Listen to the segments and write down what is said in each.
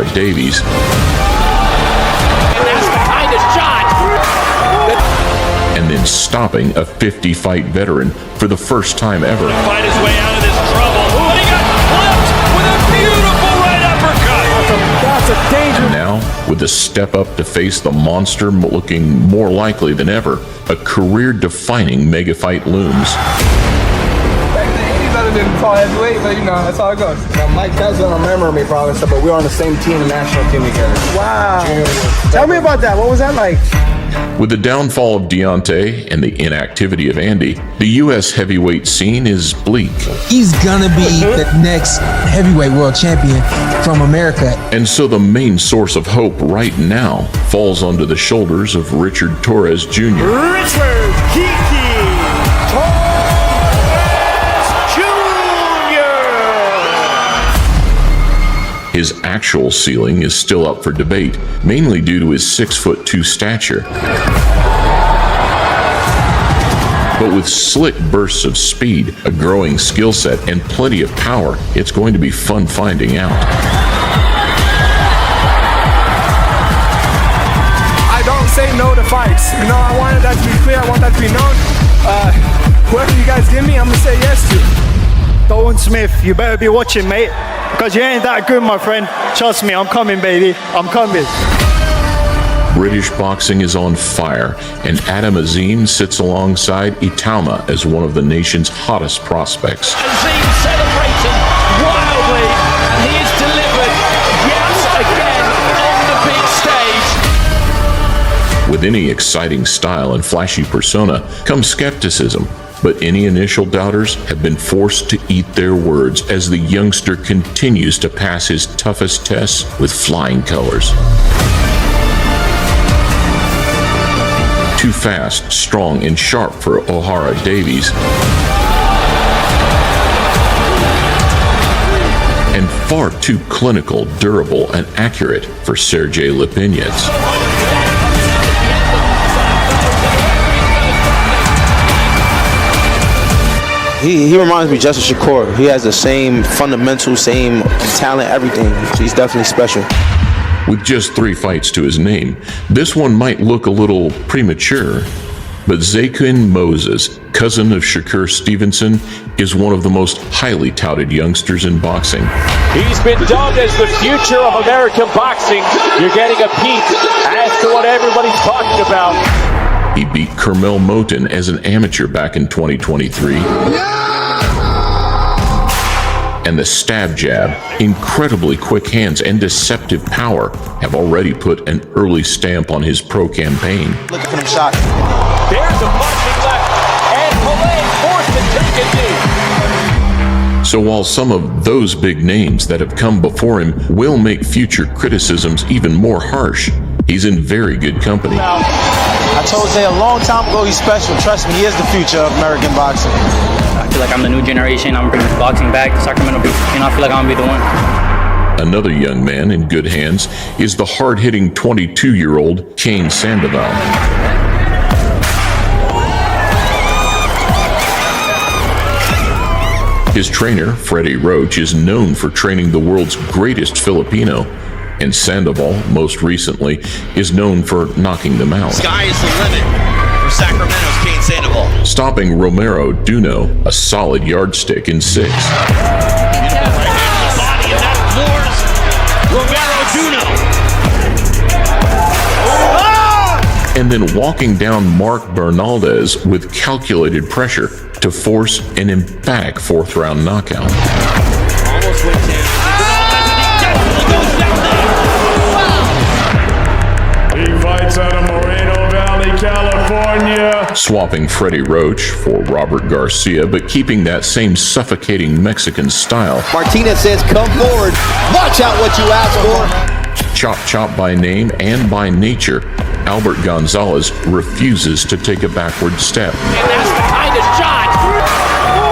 O'Hara Davies. And that's the kind of shot. And then stopping a 50-fight veteran for the first time ever. Fight his way out of this trouble. But he got flipped with a beautiful right uppercut. That's a danger. And now, with a step up to face the monster looking more likely than ever, a career-defining mega fight looms. Better than tall heavyweight, but you know, that's how it goes. Now, Mike doesn't remember me probably, but we were on the same team, the national team together. Wow. Tell me about that. What was that like? With the downfall of Deontay and the inactivity of Andy, the U.S. heavyweight scene is bleak. He's gonna be the next heavyweight world champion from America. And so the main source of hope right now falls onto the shoulders of Richard Torres Jr. Richard Kiki Torres Jr. His actual ceiling is still up for debate, mainly due to his 6'2" stature. But with slick bursts of speed, a growing skill set, and plenty of power, it's going to be fun finding out. I don't say no to fights. You know, I wanted that to be clear. I want that to be known. Whoever you guys give me, I'm going to say yes to. Dalton Smith, you better be watching, mate. Because you ain't that good, my friend. Trust me, I'm coming, baby. I'm coming. British boxing is on fire, and Adam Azim sits alongside Itauma as one of the nation's hottest prospects. Azim celebrating wildly, and he is delivered yet again on the big stage. With any exciting style and flashy persona comes skepticism, but any initial doubters have been forced to eat their words as the youngster continues to pass his toughest tests with flying colors. Too fast, strong, and sharp for O'Hara Davies, and far too clinical, durable, and accurate for Sergey Lipinets. He reminds me of Justin Shakur. He has the same fundamental, same talent, everything. So he's definitely special. With just 3 fights to his name, this one might look a little premature, but Zaquin Moses, cousin of Shakur Stevenson, is one of the most highly touted youngsters in boxing. He's been dubbed as the future of American boxing. You're getting a peek as to what everybody's talking about. He beat Kermel Moton as an amateur back in 2023. And the stab jab, incredibly quick hands, and deceptive power have already put an early stamp on his pro campaign. Look at him shot. There's a punching left, and Pelé forced to take a knee. So while some of those big names that have come before him will make future criticisms even more harsh, he's in very good company. I told Zay a long time ago he's special. Trust me, he is the future of American boxing. I feel like I'm the new generation. I'm bringing boxing back to Sacramento Beach. You know, I feel like I'm going to be the one. Another young man in good hands is the hard-hitting 22-year-old Kane Sandoval. His trainer, Freddie Roach, is known for training the world's greatest Filipino, and Sandoval, most recently, is known for knocking them out. Sky is the limit for Sacramento's Kane Sandoval. Stopping Romero Duno, a solid yardstick in 6. Beautiful right hand to the body, and that floors Romero Duno. And then walking down Mark Bernaldez with calculated pressure to force an emphatic 4th-round knockout. Almost went down. He fights out of Moreno Valley, California. Swapping Freddie Roach for Robert Garcia, but keeping that same suffocating Mexican style. Martinez says, come forward. Watch out what you ask for. Chop by name and by nature, Albert Gonzalez refuses to take a backward step. And that's the kind of shot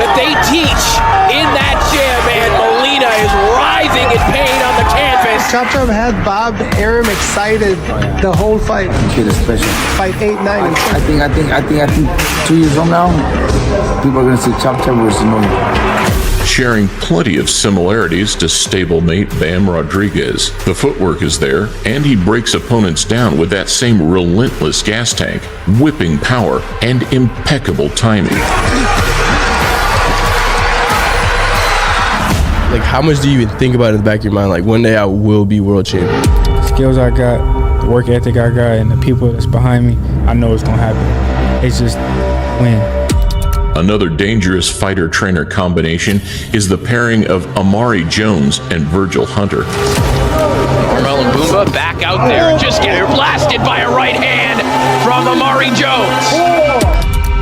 that they teach in that gym, man. Molina is writhing in pain on the canvas. Chop had Bob Arum excited the whole fight. Kid is special. Fight 8, 9, and 10. I think 2 years from now, people are gonna see Chop versus Nolan. sharing plenty of similarities to stablemate Bam Rodriguez. The footwork is there, and he breaks opponents down with that same relentless gas tank, whipping power, and impeccable timing. Like, how much do you even think about in the back of your mind, like, one day I will be world champion? The skills I got, the work ethic I got, and the people that's behind me, I know it's gonna happen. It's just win. Another dangerous fighter-trainer combination is the pairing of Amari Jones and Virgil Hunter. Carmelo Boomba back out there, just getting blasted by a right hand from Amari Jones.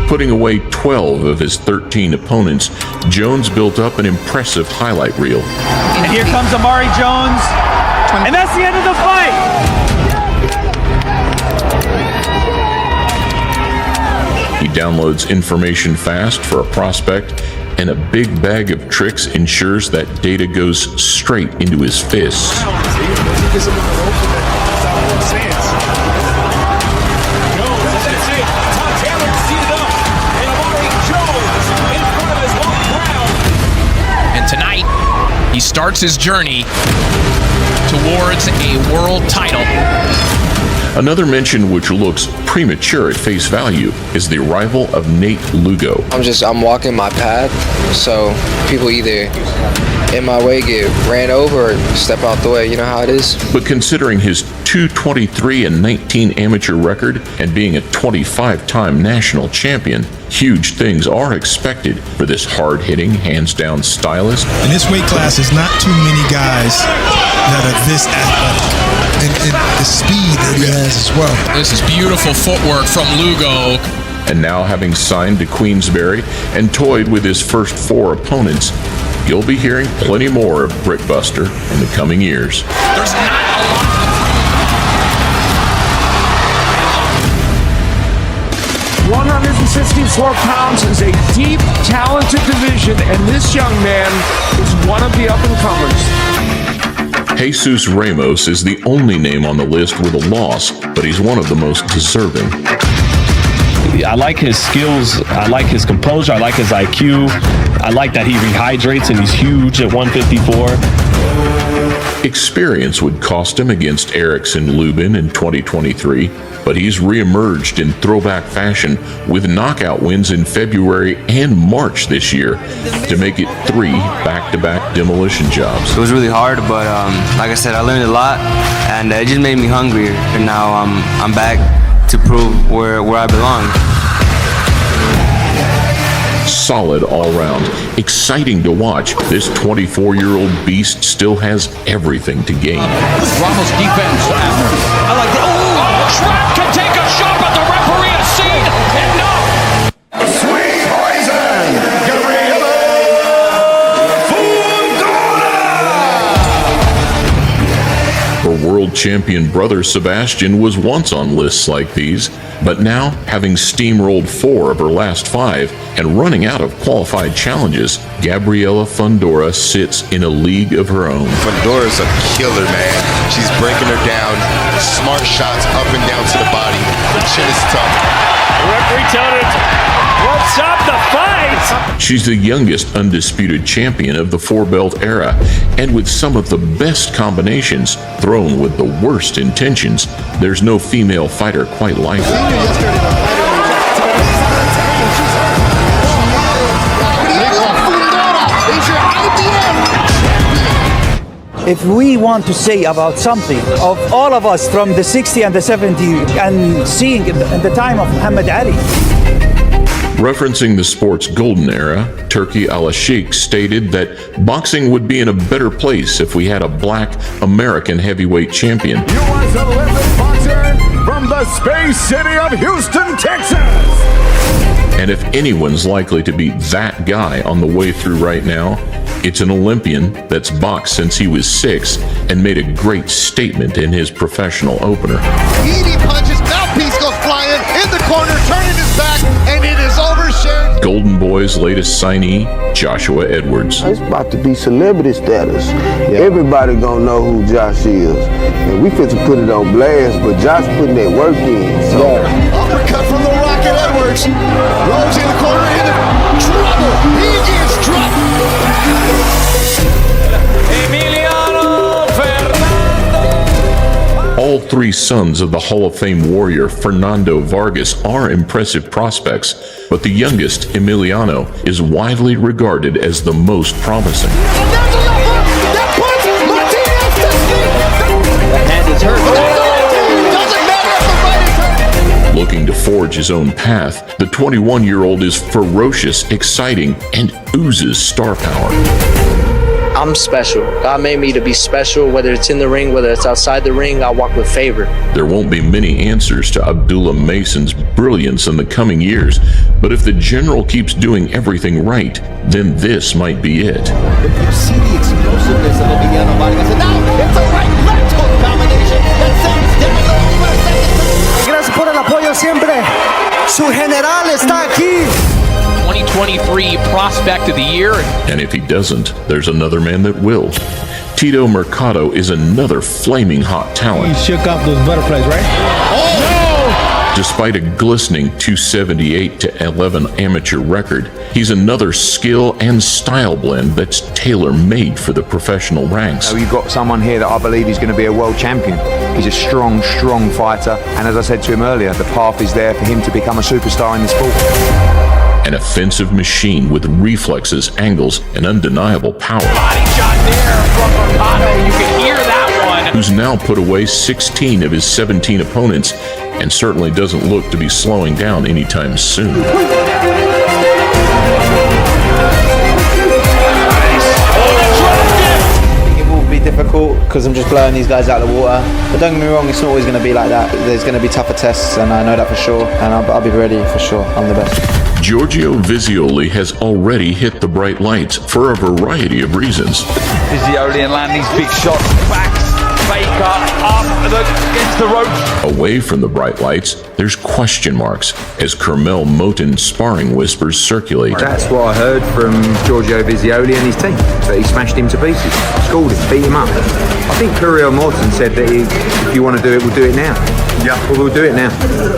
Putting away 12 of his 13 opponents, Jones built up an impressive highlight reel. And here comes Amari Jones, and that's the end of the fight. He downloads information fast for a prospect, and a big bag of tricks ensures that data goes straight into his fists. Tonight, he starts his journey towards a world title. Another mention which looks premature at face value is the arrival of Nate Lugo. I'm walking my path, so people either in my way get ran over or step out the way. You know how it is. But considering his 2-23-19 amateur record and being a 25-time national champion, huge things are expected for this hard-hitting, hands-down stylist. In this weight class, there's not too many guys that are this athletic. And the speed that he has as well. This is beautiful footwork from Lugo. And now, having signed to Queensberry and toyed with his first 4 opponents, you'll be hearing plenty more of Brickbuster in the coming years. There's not a lot. 164 pounds is a deep, talented division, and this young man is one of the up-and-comers. Jesus Ramos is the only name on the list with a loss, but he's one of the most deserving. I like his skills, I like his composure, I like his IQ, I like that he rehydrates and he's huge at 154. Experience would cost him against Erickson Lubin in 2023, but he's reemerged in throwback fashion with knockout wins in February and March this year to make it 3 back-to-back demolition jobs. It was really hard, but like I said, I learned a lot, and it just made me hungrier. And now I'm back to prove where I belong. Solid all round, exciting to watch. This 24-year-old beast still has everything to gain. Ramos defense. I like that. Oh, Trap can take a shot, but the referee has seen enough. Sweet poison, Gabriela Fundora. Her world champion brother Sebastian was once on lists like these, but now, having steamrolled 4 of her last 5 and running out of qualified challenges, Gabriela Fundora sits in a league of her own. Fundora's a killer, man. She's breaking her down. Smart shots up and down to the body. Her chin is tough. The referee telling her, let's stop the fight. She's the youngest undisputed champion of the 4-belt era, and with some of the best combinations thrown with the worst intentions, there's no female fighter quite like her. If we want to say about something of all of us from the 60 and the 70 and seeing in the time of Muhammad Ali. Referencing the sport's golden era, Turki Al-Sheikh stated that boxing would be in a better place if we had a black American heavyweight champion. U.S. Olympic boxer from the space city of Houston, Texas. And if anyone's likely to be that guy on the way through right now, it's an Olympian that's boxed since he was 6 and made a great statement in his professional opener. He punches, mouthpiece goes flying in the corner, turning his back, and it is over. Sharon. Golden Boy's latest signee, Joshua Edwards. It's about to be celebrity status. Everybody gonna know who Josh is. And we fit to put it on blast, but Josh putting that work in. So. Uppercut from the Rocket Edwards. Rose in the corner into trouble. He gets dropped. three sons of the Hall of Fame warrior Fernando Vargas are impressive prospects, but the youngest, Emiliano, is widely regarded as the most promising. Looking to forge his own path, the 21-year-old is ferocious, exciting, and oozes star power. I'm special. God made me to be special, whether it's in the ring, whether it's outside the ring, I walk with favor. There won't be many answers to Abdullah Mason's brilliance in the coming years, but if the general keeps doing everything right, then this might be it. If you see the explosiveness of Emiliano Vargas, and now it's a right-left hook combination that sends Deadliest. Gracias por el apoyo siempre. Su general está aquí. 2023 Prospect of the Year. And if he doesn't, there's another man that will. Tito Mercado is another flaming hot talent. He shook off those butterflies, right? Oh, no! Despite a glistening 278-11 amateur record, he's another skill and style blend that's tailor-made for the professional ranks. You've got someone here that I believe is going to be a world champion. He's a strong, strong fighter. And as I said to him earlier, the path is there for him to become a superstar in the sport. An offensive machine with reflexes, angles, and undeniable power. Body shot there from Mercado. You can hear that one. Who's now put away 16 of his 17 opponents and certainly doesn't look to be slowing down anytime soon. It will be difficult because I'm just blowing these guys out of the water. But don't get me wrong, it's not always going to be like that. There's going to be tougher tests, and I know that for sure. And I'll be ready for sure. I'm the best. Giorgio Visioli has already hit the bright lights for a variety of reasons. Visioli and land these big shots. Backs, Baker, up against the rope. Away from the bright lights, there's question marks as Kermel Moton's sparring whispers circulate. That's what I heard from Giorgio Visioli and his team, that he smashed him to pieces, schooled him, beat him up. I think Curiel Morton said that if you want to do it, we'll do it now. Yeah, well, we'll do it now.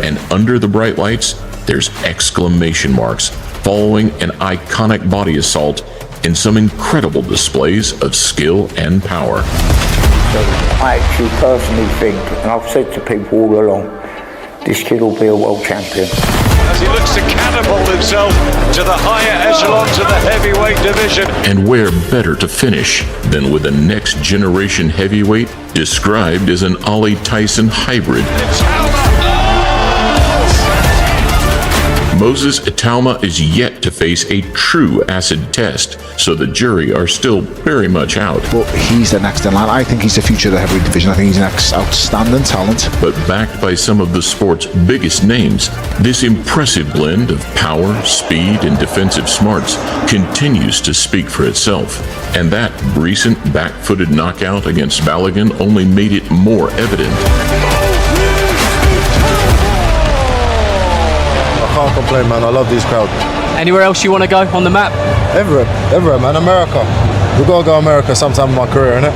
And under the bright lights, there's exclamation marks following an iconic body assault and some incredible displays of skill and power. I actually personally think, and I've said to people all along, this kid will be a world champion. As he looks to catapult himself to the higher echelons of the heavyweight division. And where better to finish than with a next generation heavyweight described as an Ollie Tyson hybrid. Moses Itauma is yet to face a true acid test, so the jury are still very much out. But he's the next in line. I think he's the future of the heavyweight division. I think he's an outstanding talent. But backed by some of the sport's biggest names, this impressive blend of power, speed, and defensive smarts continues to speak for itself. And that recent back-footed knockout against Balogun only made it more evident. I can't complain, man. I love this crowd. Anywhere else you want to go on the map? Everywhere, man. America. We've got to go to America sometime in my career, innit?